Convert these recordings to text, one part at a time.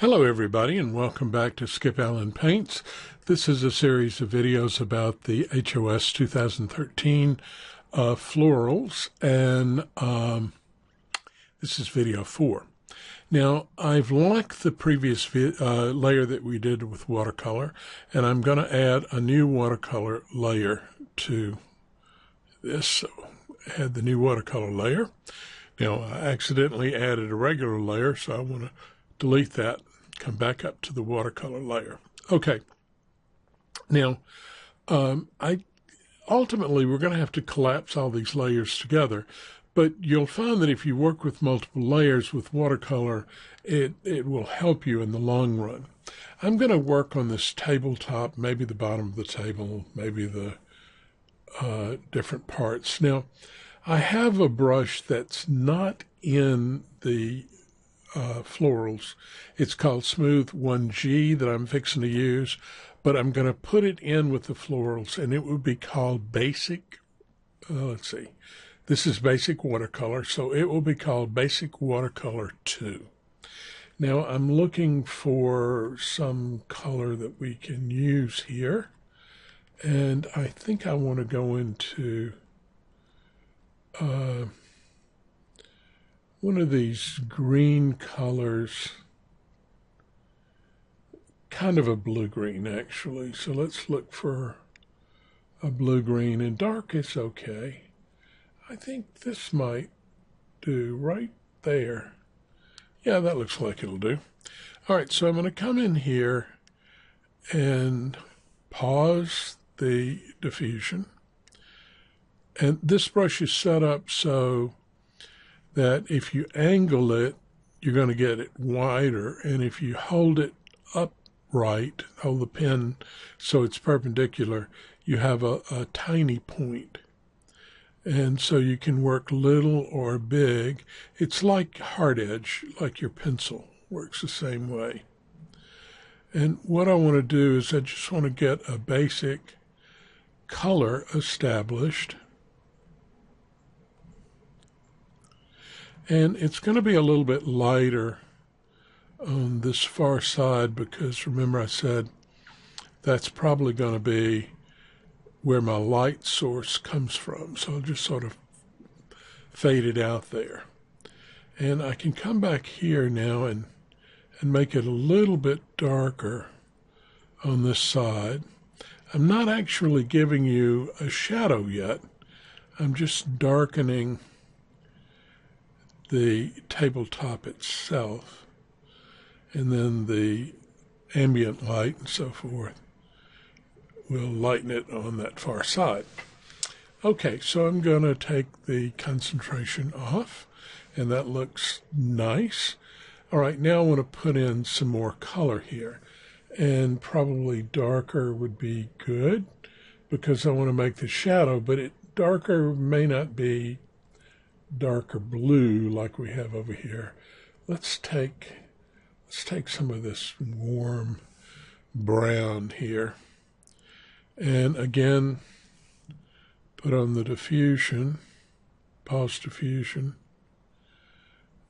Hello everybody and welcome back to Skip Allen Paints. This is a series of videos about the HOS 2013 Florals, and this is video 4. Now I've liked the previous layer that we did with watercolor, and I'm going to add a new watercolor layer to this. So add the new watercolor layer. Now I accidentally added a regular layer, so I want to delete that. Come back up to the watercolor layer. Okay. Now, ultimately we're going to have to collapse all these layers together, but you'll find that if you work with multiple layers with watercolor, it will help you in the long run. I'm going to work on this tabletop, maybe the bottom of the table, maybe the different parts. Now, I have a brush that's not in the Florals. It's called Smooth 1G that I'm fixing to use, but I'm going to put it in with the Florals, and it would be called Basic, let's see, this is Basic Watercolor, so it will be called Basic Watercolor 2. Now I'm looking for some color that we can use here, and I think I want to go into one of these green colors, kind of a blue-green actually. So let's look for a blue-green, and dark is okay. I think this might do right there. Yeah, that looks like it'll do. All right, so I'm going to come in here and pause the diffusion. And this brush is set up so that if you angle it, you're going to get it wider, and if you hold it upright, hold the pen so it's perpendicular, you have a tiny point. And so you can work little or big. It's like hard edge, like your pencil works the same way. And what I want to do is I just want to get a basic color established. And it's going to be a little bit lighter on this far side because remember I said that's probably going to be where my light source comes from. So I'll just sort of fade it out there. And I can come back here now and make it a little bit darker on this side. I'm not actually giving you a shadow yet. I'm just darkening the tabletop itself, and then the ambient light and so forth will lighten it on that far side. Okay, so I'm going to take the concentration off, and that looks nice. All right, now I want to put in some more color here, and probably darker would be good because I want to make the shadow, but darker may not be darker blue like we have over here. Let's take some of this warm brown here, and again put on the diffusion, pause diffusion,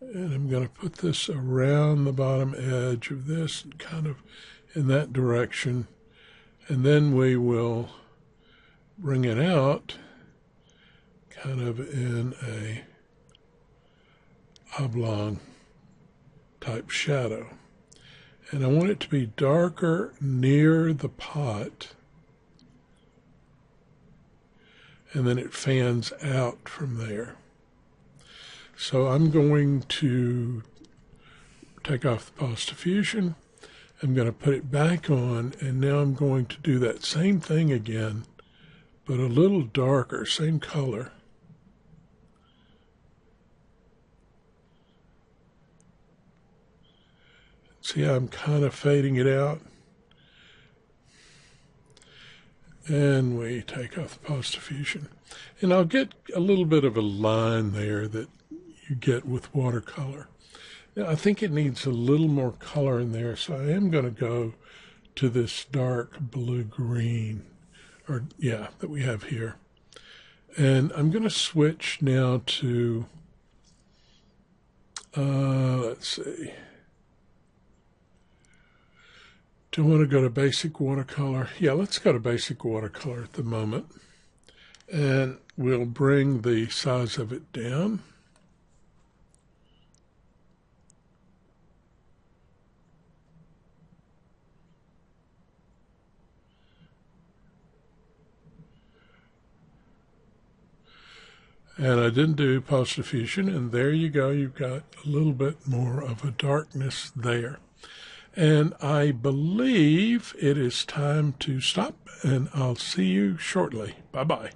and I'm going to put this around the bottom edge of this, kind of in that direction, and then we will bring it out kind of in a oblong type shadow. And I want it to be darker near the pot, and then it fans out from there. So I'm going to take off the pause diffusion. I'm going to put it back on, and now I'm going to do that same thing again, but a little darker, same color. See how I'm kind of fading it out? And we take off the pause diffusion. And I'll get a little bit of a line there that you get with watercolor. Now, I think it needs a little more color in there, so I am going to go to this dark blue-green, or yeah, that we have here. And I'm going to switch now to, let's see, Do you want to go to basic watercolor? Yeah, let's go to basic watercolor at the moment. And we'll bring the size of it down. And I didn't do post diffusion, and there you go. You've got a little bit more of a darkness there. And I believe it is time to stop, and I'll see you shortly. Bye-bye.